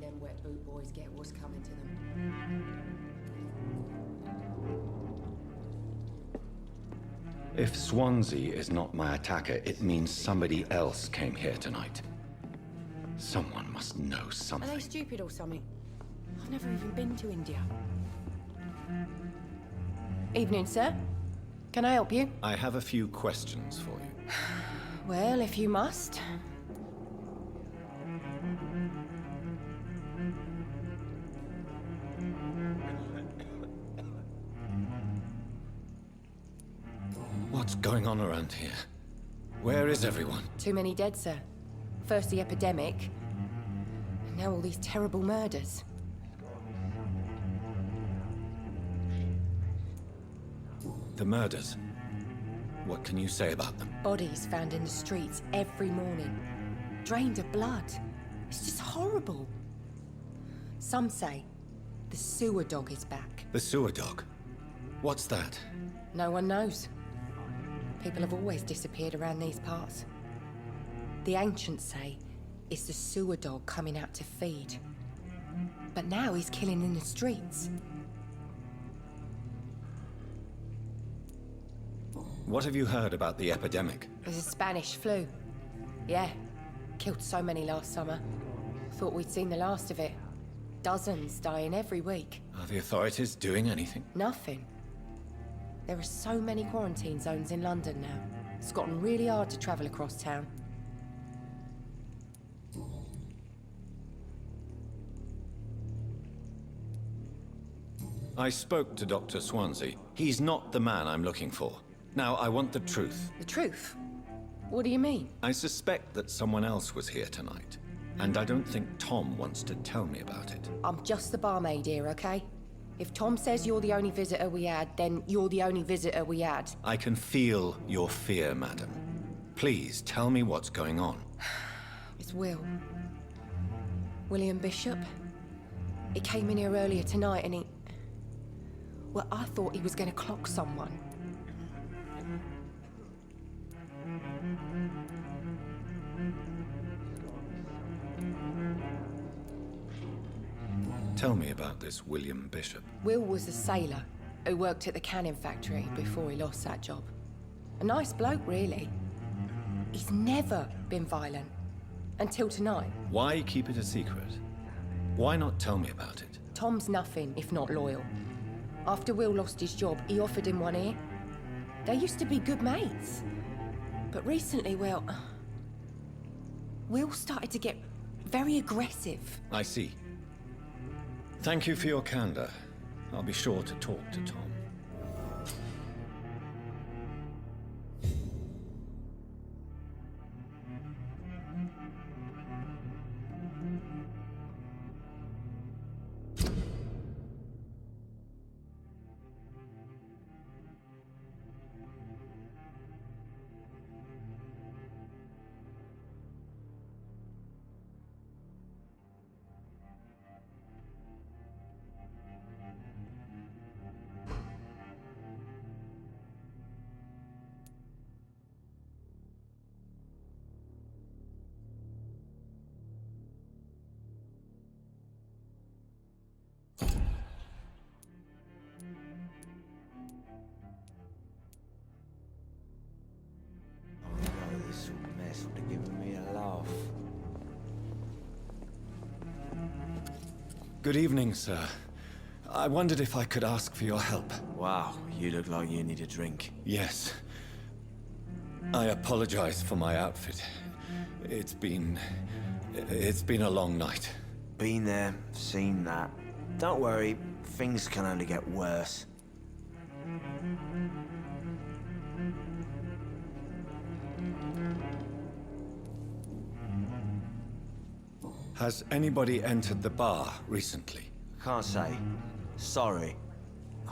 them wet boot boys get what's coming to them. If Swansea is not my attacker, it means somebody else came here tonight. Someone must know Are something. they stupid or something? I've never even been to India. Evening, sir. Can I help you? I have a few questions for you. Well, if you must. What's going on around here? Where is everyone? Too many dead, sir. First the epidemic, and now all these terrible murders. The murders. What can you say about them? Bodies found in the streets every morning. Drained of blood. It's just horrible. Some say the sewer dog is back. The sewer dog? What's that? No one knows. People have always disappeared around these parts. The ancients say it's the sewer dog coming out to feed. But now he's killing in the streets. What have you heard about the epidemic? There's a Spanish flu. Yeah, killed so many last summer. Thought we'd seen the last of it. Dozens dying every week. Are the authorities doing anything? Nothing. There are so many quarantine zones in London now. It's gotten really hard to travel across town. I spoke to Dr. Swansea. He's not the man I'm looking for. Now, I want the truth. The truth? What do you mean? I suspect that someone else was here tonight. And I don't think Tom wants to tell me about it. I'm just the barmaid here, okay? If Tom says you're the only visitor we had, then you're the only visitor we had. I can feel your fear, madam. Please, tell me what's going on. It's Will. William Bishop. He came in here earlier tonight and he... Well, I thought he was going to clock someone. Tell me about this William Bishop. Will was a sailor who worked at the canning factory before he lost that job. A nice bloke, really. He's never been violent. Until tonight. Why keep it a secret? Why not tell me about it? Tom's nothing if not loyal. After Will lost his job, he offered him one here. They used to be good mates. But recently, well... Will started to get very aggressive. I see. Thank you for your candor. I'll be sure to talk to Tom. This mess would have given me a laugh. Good evening, sir. I wondered if I could ask for your help. Wow, you look like you need a drink. Yes. I apologize for my outfit. It's been a long night. Been there, seen that. Don't worry, things can only get worse. Has anybody entered the bar recently? Can't say. Sorry.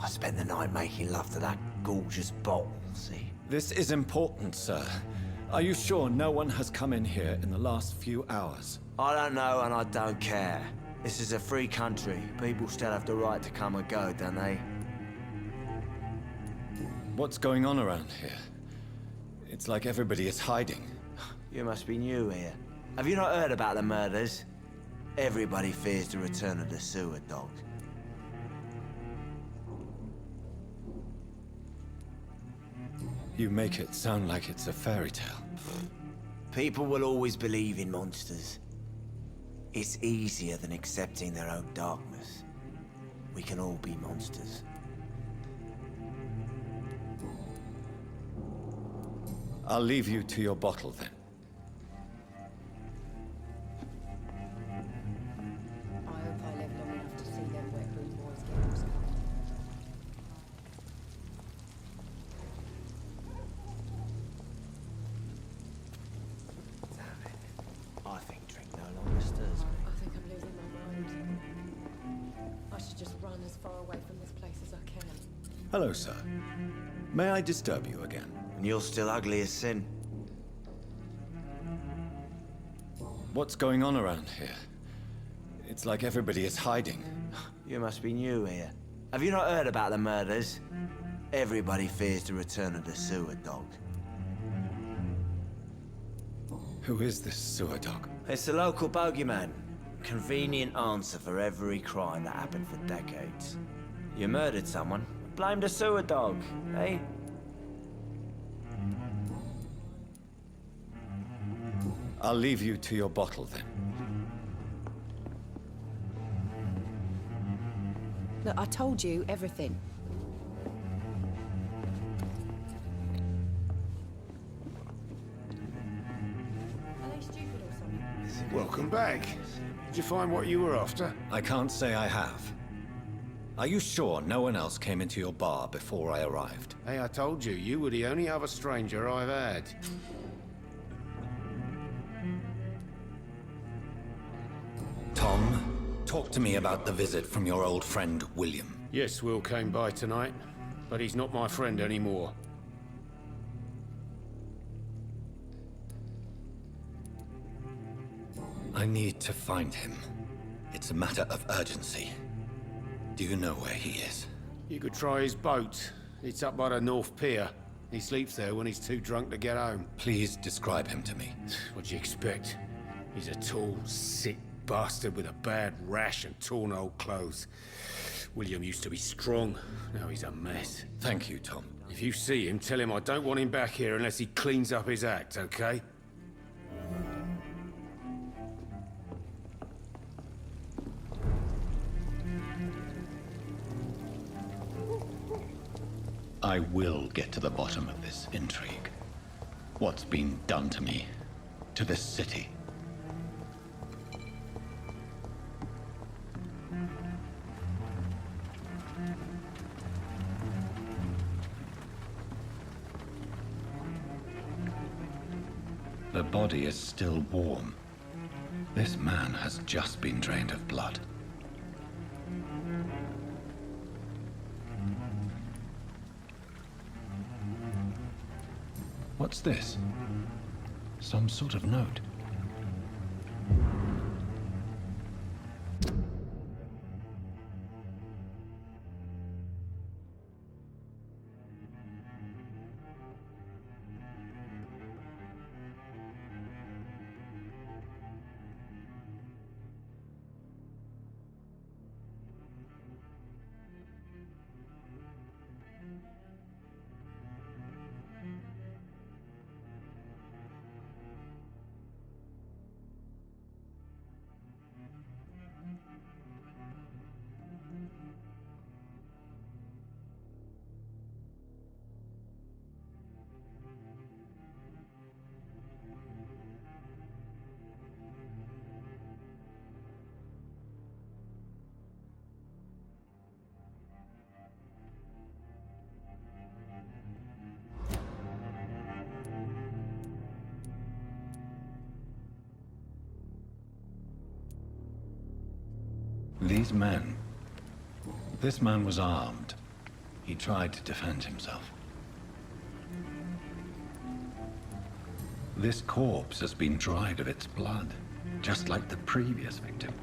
I spent the night making love to that gorgeous bottle, see? This is important, sir. Are you sure no one has come in here in the last few hours? I don't know and I don't care. This is a free country. People still have the right to come and go, don't they? What's going on around here? It's like everybody is hiding. You must be new here. Have you not heard about the murders? Everybody fears the return of the sewer dog. You make it sound like it's a fairy tale. People will always believe in monsters. It's easier than accepting their own darkness. We can all be monsters. I'll leave you to your bottle then. I hope I live long enough to see them wet room boys get upset. I think drink no longer stirs me. I think I'm losing my mind. I should just run as far away from this place as I can. Hello, sir. May I disturb you again? And you're still ugly as sin. What's going on around here? It's like everybody is hiding. You must be new here. Have you not heard about the murders? Everybody fears the return of the sewer dog. Who is this sewer dog? It's the local bogeyman. Convenient answer for every crime that happened for decades. You murdered someone, blame the sewer dog, eh? I'll leave you to your bottle then. Look, I told you everything. Are they stupid or something? Welcome back. Did you find what you were after? I can't say I have. Are you sure no one else came into your bar before I arrived? Hey, I told you, you were the only other stranger I've had. Tom, talk to me about the visit from your old friend, William. Yes, Will came by tonight, but he's not my friend anymore. I need to find him. It's a matter of urgency. Do you know where he is? You could try his boat. It's up by the North Pier. He sleeps there when he's too drunk to get home. Please describe him to me. What'd you expect? He's a tall, sick bastard with a bad rash and torn old clothes. William used to be strong. Now he's a mess. Thank you, Tom. If you see him, tell him I don't want him back here unless he cleans up his act, okay? I will get to the bottom of this intrigue. What's been done to me, to this city. The body is still warm. This man has just been drained of blood. What's this? Some sort of note. These men. This man was armed. He tried to defend himself. This corpse has been dried of its blood, just like the previous victim.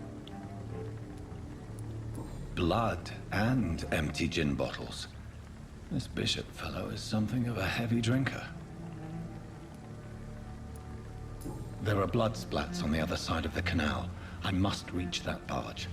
Blood and empty gin bottles. This Bishop fellow is something of a heavy drinker. There are blood splats on the other side of the canal, I must reach that barge.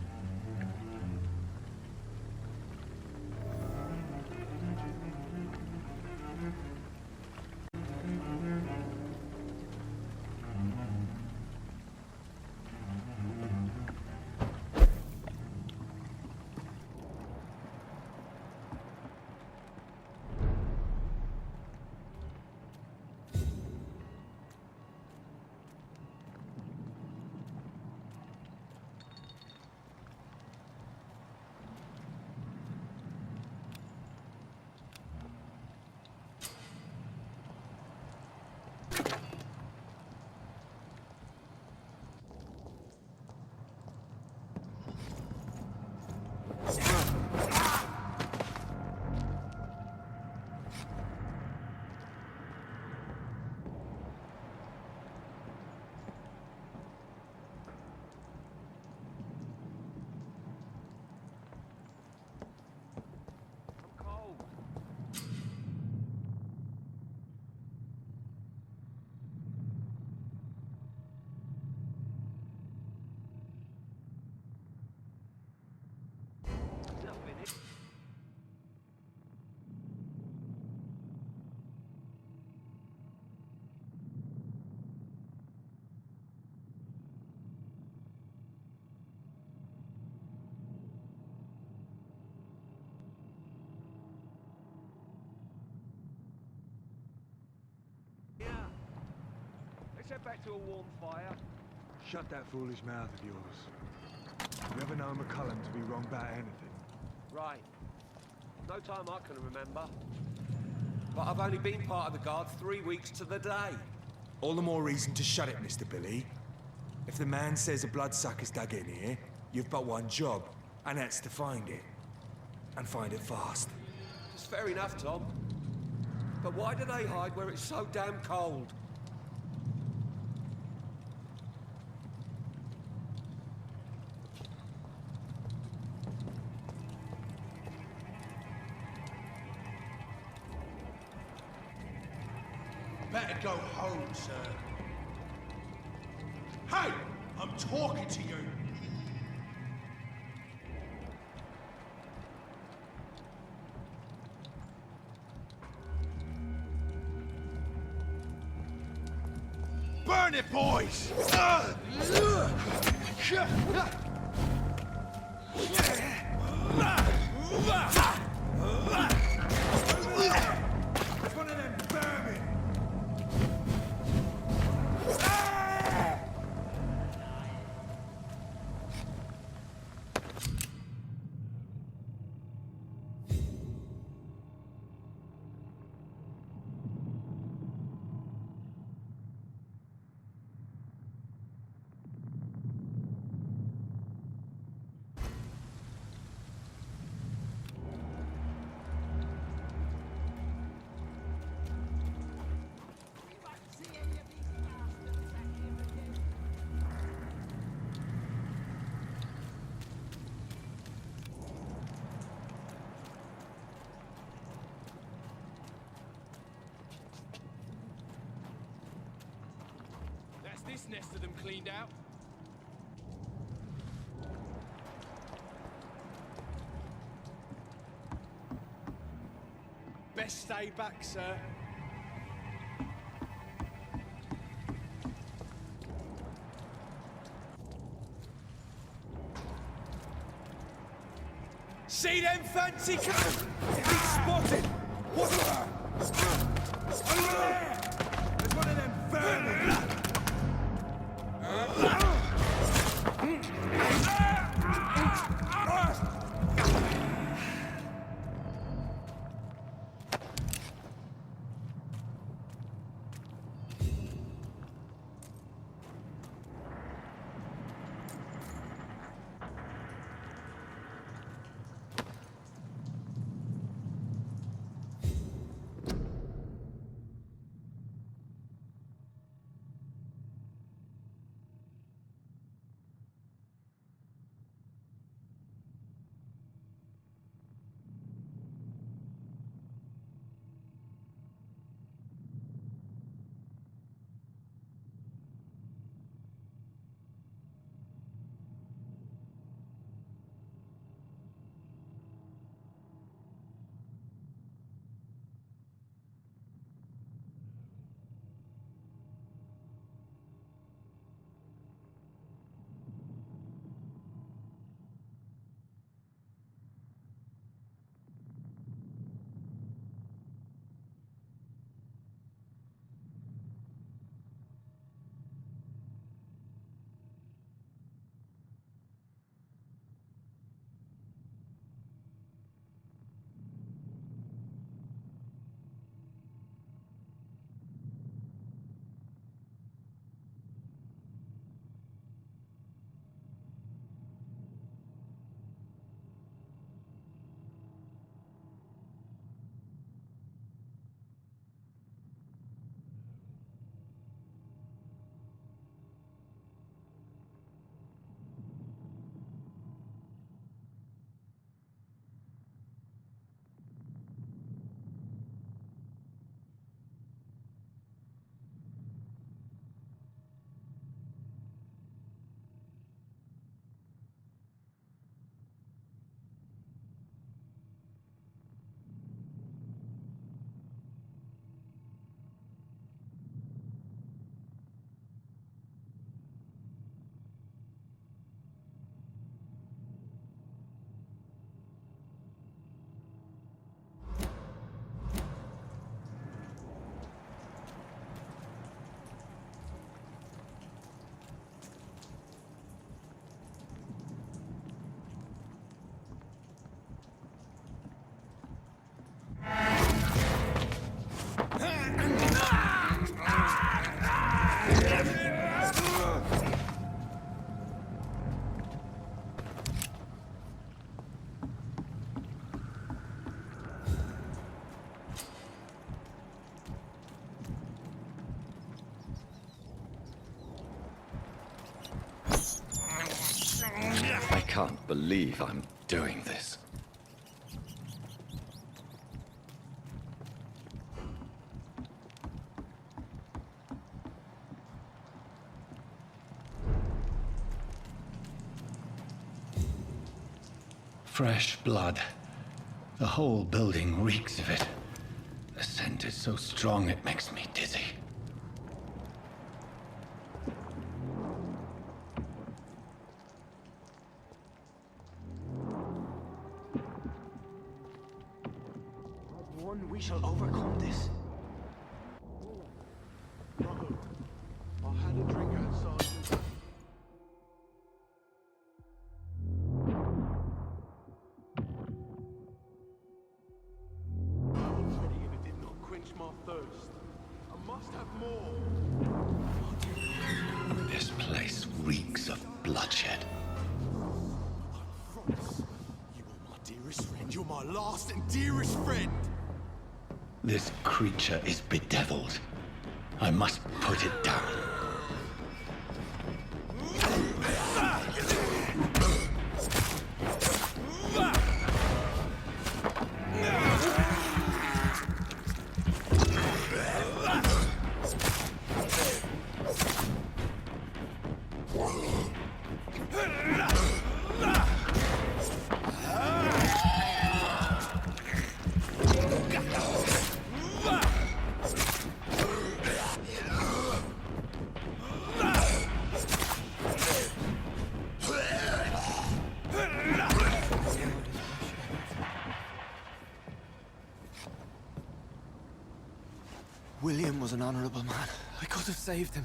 Let's head back to a warm fire. Shut that foolish mouth of yours. You ever know McCullum to be wrong about anything? Right. No time I can remember. But I've only been part of the Guards 3 weeks to the day. All the more reason to shut it, Mr. Billy. If the man says a bloodsucker's dug in here, you've but one job, and that's to find it. And find it fast. It's fair enough, Tom. But why do they hide where it's so damn cold? Better go home, sir. Hey! I'm talking to you! Burn it, boys! It's one of them vermin! That's this nest of them cleaned out. Best stay back, sir. See them fancy cats? He's spotted! What's that? Over there! There's one of them vermin! can't believe I'm doing this. Fresh blood. The whole building reeks of it. The scent is so strong it makes me dizzy. We shall overcome this. No. I had a drink outside. I was ready and it did not quench my thirst. I must have more. This place reeks of bloodshed. I promise. You are my dearest friend. You're my last and dearest friend. This creature is bedeviled. I must put it down. William was an honorable man. I could have saved him.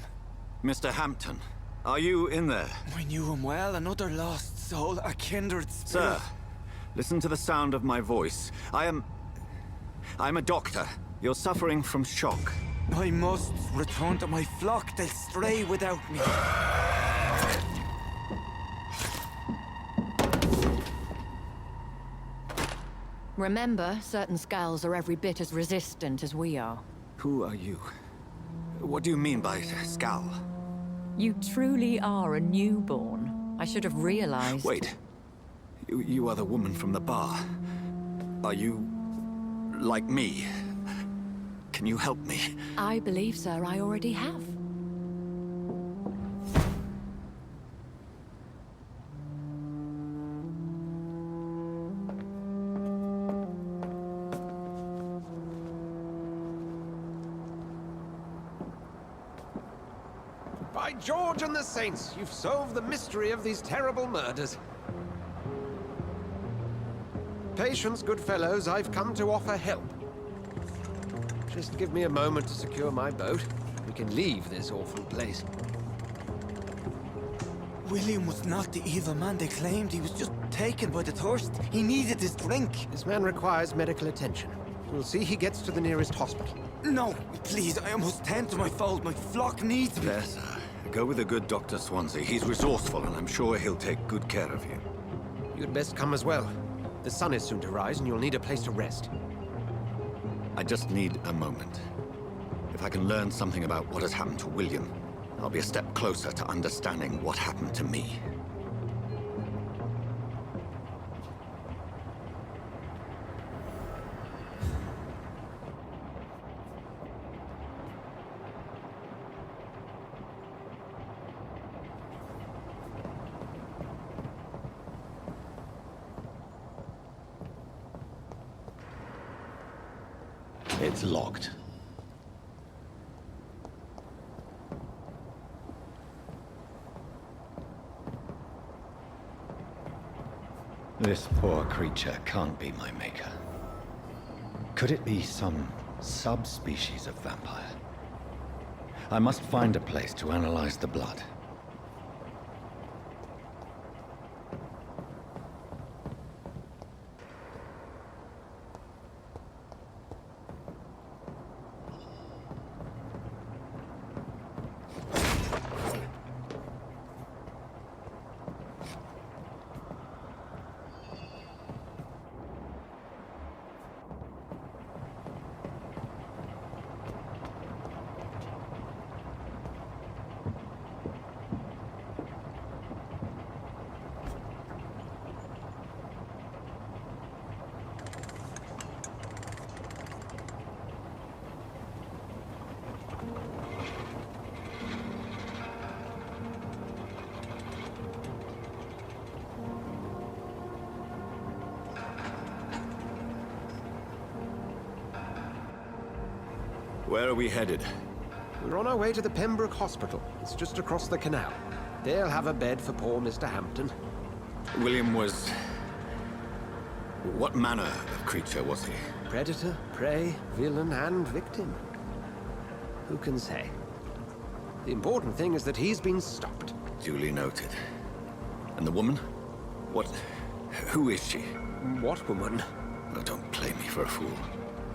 Mr. Hampton, are you in there? I knew him well, another lost soul, a kindred spirit. Sir, listen to the sound of my voice. I'm a doctor. You're suffering from shock. I must return to my flock. They'll stray without me. Remember, certain Skulls are every bit as resistant as we are. Who are you? What do you mean by Skal? You truly are a newborn. I should have realized. Wait. You are the woman from the bar. Are you... like me? Can you help me? I believe, sir, I already have. By George and the Saints, you've solved the mystery of these terrible murders. Patience, good fellows, I've come to offer help. Just give me a moment to secure my boat. We can leave this awful place. William was not the evil man they claimed. He was just taken by the thirst. He needed his drink. This man requires medical attention. We'll see he gets to the nearest hospital. No, please, I must tend to my fold. My flock needs me. There, sir. Go with the good Dr. Swansea. He's resourceful, and I'm sure he'll take good care of you. You'd best come as well. The sun is soon to rise, and you'll need a place to rest. I just need a moment. If I can learn something about what has happened to William, I'll be a step closer to understanding what happened to me. It's locked. This poor creature can't be my maker. Could it be some subspecies of vampire? I must find a place to analyze the blood. Where are we headed? We're on our way to the Pembroke Hospital. It's just across the canal. They'll have a bed for poor Mr. Hampton. William was... What manner of creature was he? Predator, prey, villain, and victim. Who can say? The important thing is that he's been stopped. Duly noted. And the woman? What... Who is she? What woman? Oh, don't play me for a fool.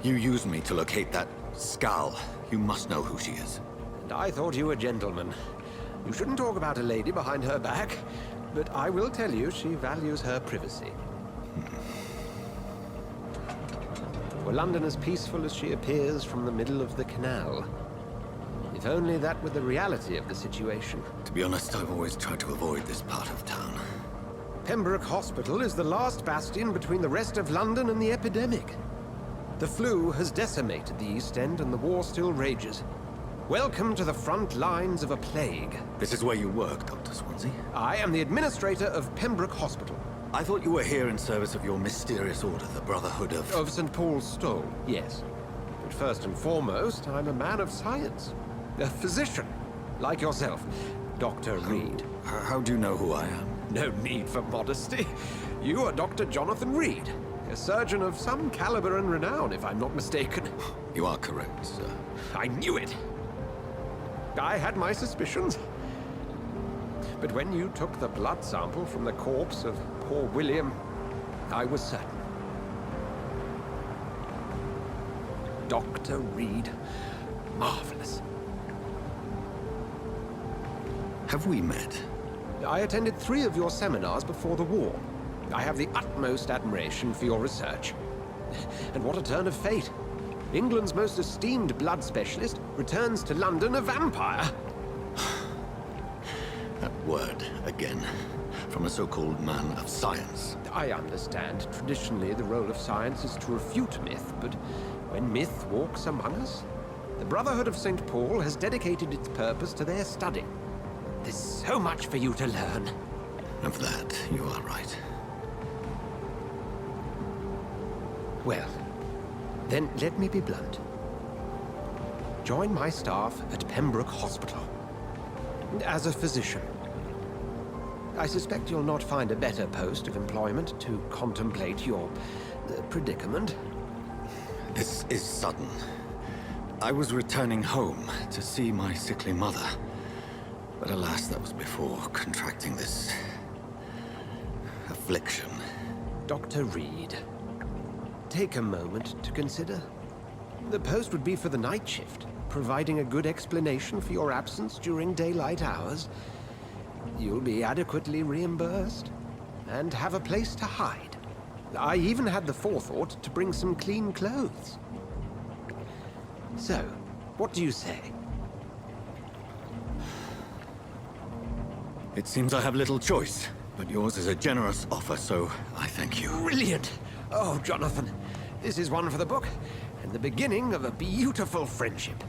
You used me to locate that Skal. You must know who she is. And I thought you a gentleman. You shouldn't talk about a lady behind her back, but I will tell you she values her privacy. Were London as peaceful as she appears from the middle of the canal? If only that were the reality of the situation. To be honest, I've always tried to avoid this part of town. Pembroke Hospital is the last bastion between the rest of London and the epidemic. The flu has decimated the East End and the war still rages. Welcome to the front lines of a plague. This is where you work, Dr. Swansea? I am the administrator of Pembroke Hospital. I thought you were here in service of your mysterious order, the Brotherhood of... Of St. Paul's Stole, yes. But first and foremost, I'm a man of science. A physician, like yourself, Dr. Reed. How do you know who I am? No need for modesty. You are Dr. Jonathan Reed, a surgeon of some caliber and renown, if I'm not mistaken. You are correct, sir. I knew it. I had my suspicions. But when you took the blood sample from the corpse of poor William, I was certain. Dr. Reed. Marvelous. Have we met? I attended 3 of your seminars before the war. I have the utmost admiration for your research. And what a turn of fate. England's most esteemed blood specialist returns to London a vampire. That word, again. From a so-called man of science. I understand. Traditionally, the role of science is to refute myth, but when myth walks among us, the Brotherhood of St. Paul has dedicated its purpose to their study. There's so much for you to learn. Of that, you are right. Well, then let me be blunt. Join my staff at Pembroke Hospital. As a physician. I suspect you'll not find a better post of employment to contemplate your predicament. This is sudden. I was returning home to see my sickly mother. But alas, that was before contracting this... affliction. Dr. Reed, take a moment to consider. The post would be for the night shift, providing a good explanation for your absence during daylight hours. You'll be adequately reimbursed, and have a place to hide. I even had the forethought to bring some clean clothes. So, what do you say? It seems I have little choice, but yours is a generous offer, so I thank you. Brilliant! Oh, Jonathan, this is one for the book, and the beginning of a beautiful friendship.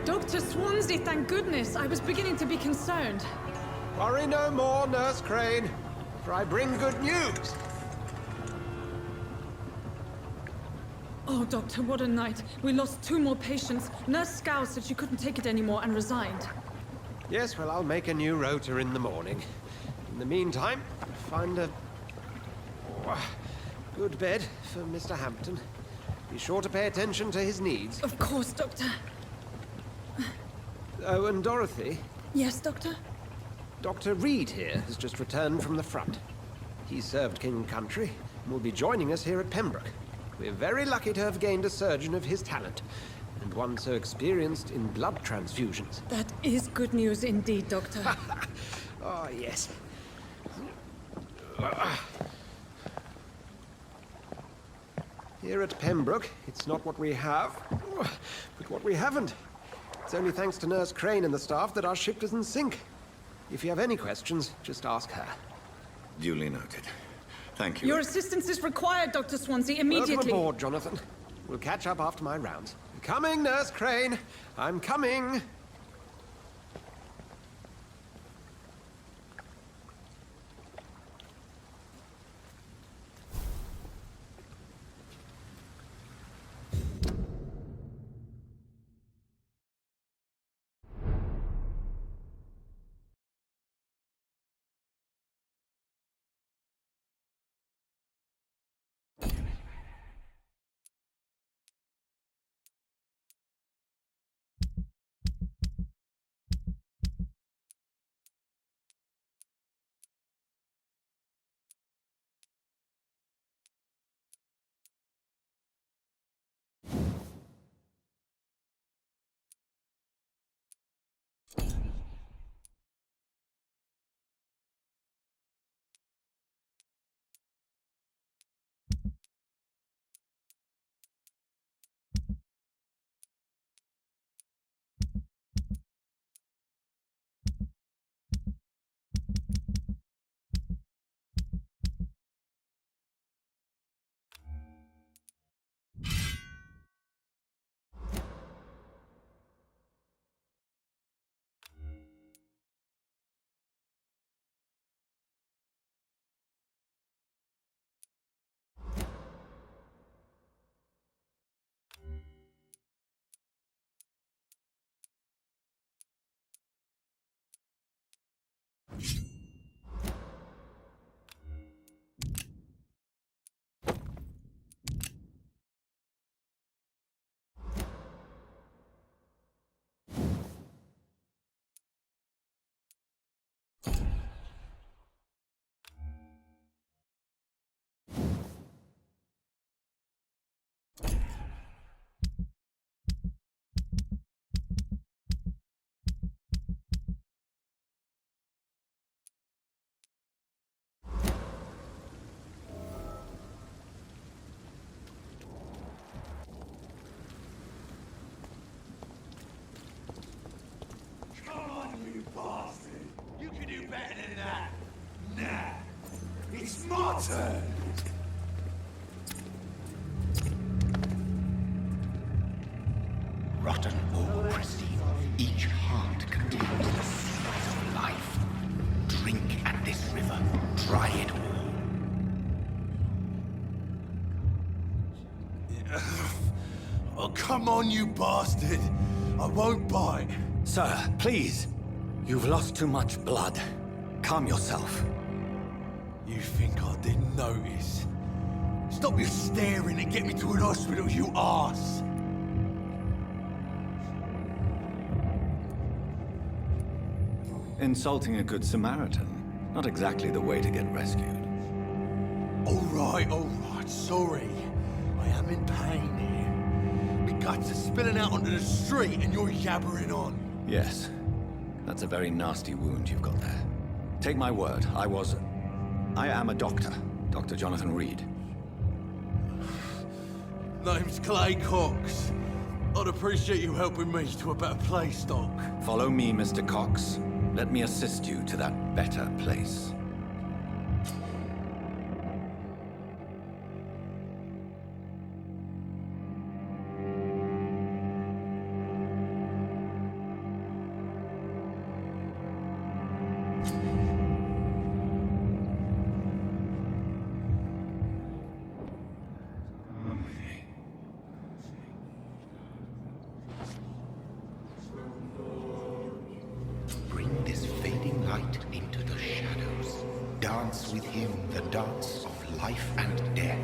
Dr. Swansea, thank goodness. I was beginning to be concerned. Worry no more, Nurse Crane, for I bring good news. Oh, Doctor, what a night. We lost 2 more patients. Nurse Scow said she couldn't take it anymore and resigned. Yes, well, I'll make a new rota in the morning. In the meantime, find a good bed for Mr. Hampton. Be sure to pay attention to his needs. Of course, Doctor. Oh, and Dorothy? Yes, Doctor? Dr. Reed here has just returned from the front. He served King and Country and will be joining us here at Pembroke. We're very lucky to have gained a surgeon of his talent, and one so experienced in blood transfusions. That is good news indeed, Doctor. Oh, yes. Here at Pembroke, it's not what we have, but what we haven't. It's only thanks to Nurse Crane and the staff that our ship doesn't sink. If you have any questions, just ask her. Duly noted. Thank you. Your assistance is required, Dr. Swansea, immediately. Welcome aboard, Jonathan. We'll catch up after my rounds. Coming, Nurse Crane. I'm coming. It's my turn! Rotten or pristine, each heart contains the seed of life. Drink at this river, try it all. Oh, come on, you bastard! I won't bite. Sir, please. You've lost too much blood. Calm yourself. You think I didn't notice? Stop your staring and get me to an hospital, you arse! Insulting a good Samaritan. Not exactly the way to get rescued. All right, sorry. I am in pain here. My guts are spilling out onto the street and you're yabbering on. Yes. That's a very nasty wound you've got there. Take my word, I am a doctor. Dr. Jonathan Reed. Name's Clay Cox. I'd appreciate you helping me to a better place, Doc. Follow me, Mr. Cox. Let me assist you to that better place. Bring this fading light into the shadows. Dance with him the dance of life and death.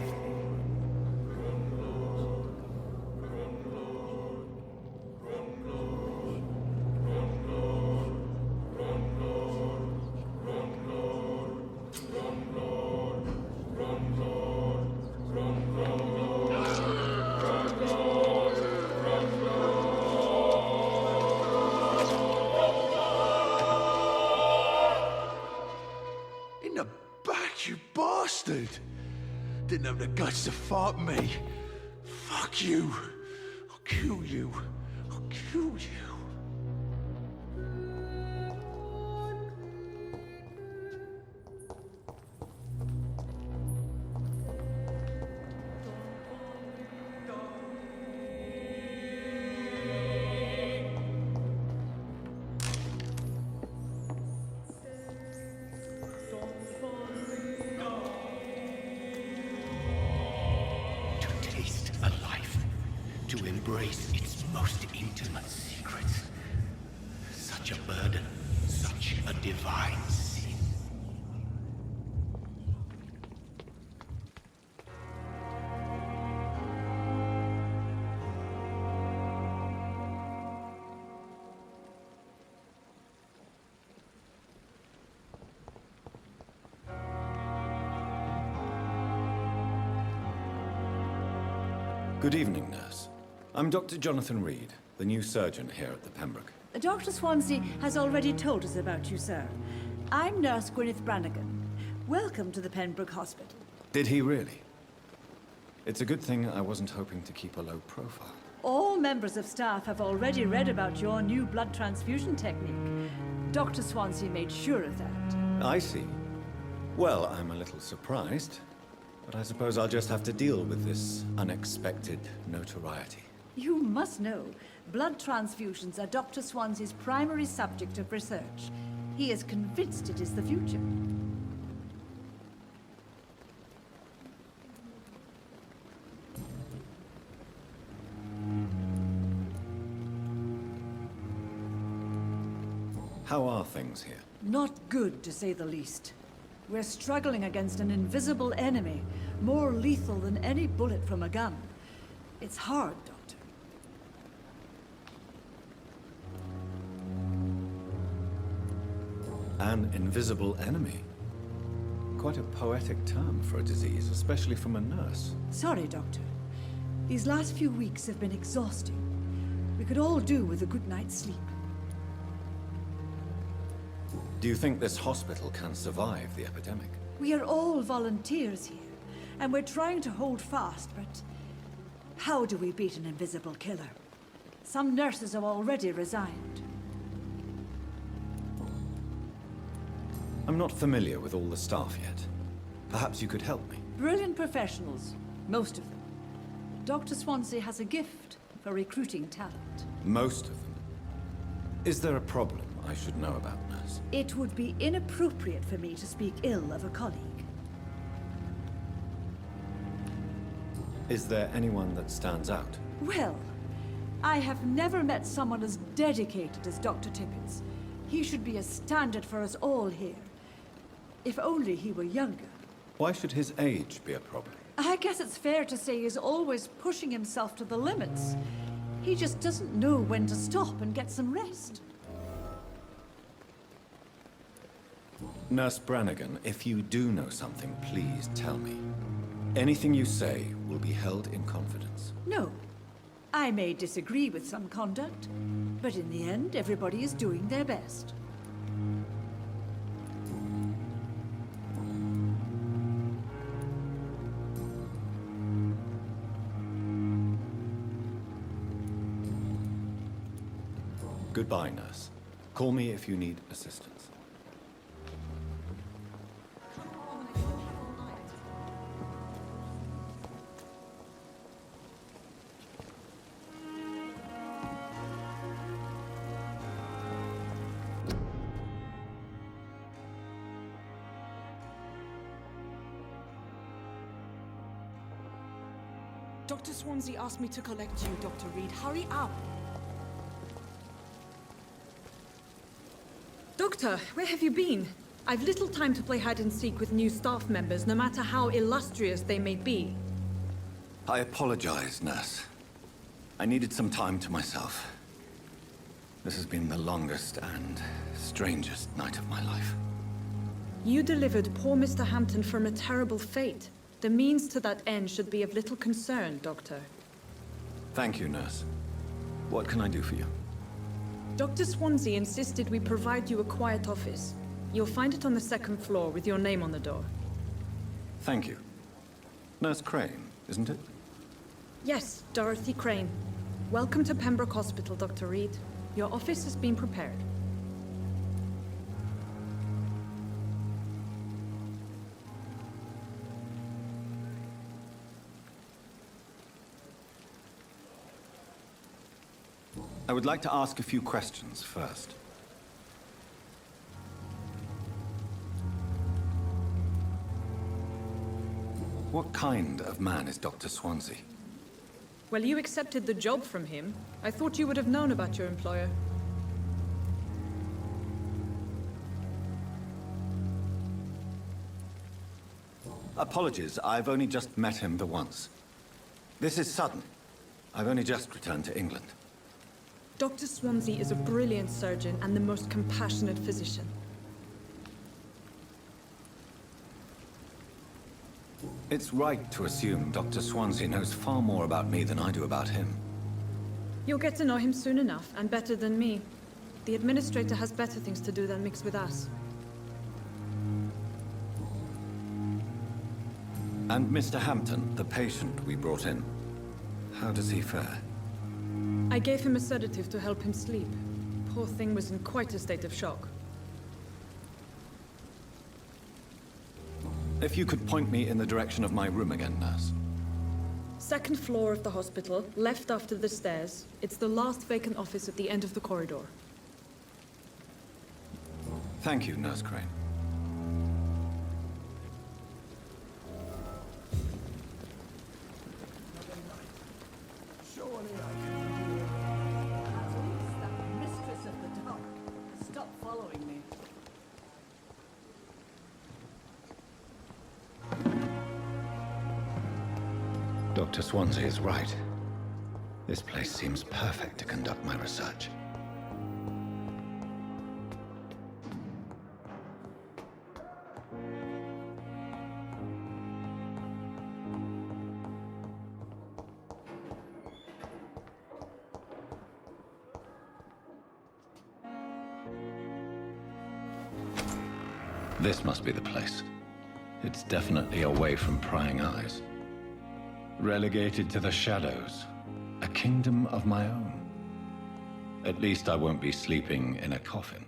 bastard! Didn't have the guts to fight me. Fuck you. I'll kill you. I'll kill you. To taste a life, to embrace its most intimate secrets. Such a burden, such a divine sin. Good evening, nurse. I'm Dr. Jonathan Reed, the new surgeon here at the Pembroke. Dr. Swansea has already told us about you, sir. I'm Nurse Gwyneth Brannigan. Welcome to the Pembroke Hospital. Did he really? It's a good thing I wasn't hoping to keep a low profile. All members of staff have already read about your new blood transfusion technique. Dr. Swansea made sure of that. I see. Well, I'm a little surprised, but I suppose I'll just have to deal with this unexpected notoriety. You must know, blood transfusions are Dr. Swansea's primary subject of research. He is convinced it is the future. How are things here? Not good, to say the least. We're struggling against an invisible enemy, more lethal than any bullet from a gun. It's hard, Doctor. An invisible enemy? Quite a poetic term for a disease, especially from a nurse. Sorry, Doctor. These last few weeks have been exhausting. We could all do with a good night's sleep. Do you think this hospital can survive the epidemic? We are all volunteers here, and we're trying to hold fast, but how do we beat an invisible killer? Some nurses have already resigned. I'm not familiar with all the staff yet. Perhaps you could help me. Brilliant professionals, most of them. Dr. Swansea has a gift for recruiting talent. Most of them. Is there a problem I should know about, nurse? It would be inappropriate for me to speak ill of a colleague. Is there anyone that stands out? Well, I have never met someone as dedicated as Dr. Tippins. He should be a standard for us all here. If only he were younger. Why should his age be a problem? I guess it's fair to say he's always pushing himself to the limits. He just doesn't know when to stop and get some rest. Nurse Brannigan, if you do know something, please tell me. Anything you say will be held in confidence. No. I may disagree with some conduct, but in the end, everybody is doing their best. Goodbye, nurse. Call me if you need assistance. Dr. Swansea asked me to collect you, Dr. Reed. Hurry up! Doctor, where have you been? I've little time to play hide-and-seek with new staff members, no matter how illustrious they may be. I apologize, nurse. I needed some time to myself. This has been the longest and strangest night of my life. You delivered poor Mr. Hampton from a terrible fate. The means to that end should be of little concern, Doctor. Thank you, nurse. What can I do for you? Dr. Swansea insisted we provide you a quiet office. You'll find it on the second floor with your name on the door. Thank you. Nurse Crane, isn't it? Yes, Dorothy Crane. Welcome to Pembroke Hospital, Dr. Reed. Your office has been prepared. I would like to ask a few questions first. What kind of man is Dr. Swansea? Well, you accepted the job from him. I thought you would have known about your employer. Apologies, I've only just met him the once. This is sudden. I've only just returned to England. Dr. Swansea is a brilliant surgeon and the most compassionate physician. It's right to assume Dr. Swansea knows far more about me than I do about him. You'll get to know him soon enough, and better than me. The administrator has better things to do than mix with us. And Mr. Hampton, the patient we brought in, how does he fare? I gave him a sedative to help him sleep. Poor thing was in quite a state of shock. If you could point me in the direction of my room again, nurse. Second floor of the hospital, left after the stairs. It's the last vacant office at the end of the corridor. Thank you, Nurse Crane. Surely I can do it. At least that mistress of the dark has stopped following me. Dr. Swansea is right. This place seems perfect to conduct my research. This must be the place. It's definitely away from prying eyes. Relegated to the shadows. A kingdom of my own. At least I won't be sleeping in a coffin.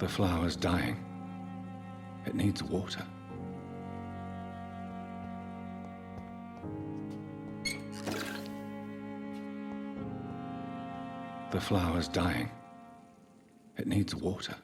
The flower's dying. It needs water. The flower's dying. It needs water.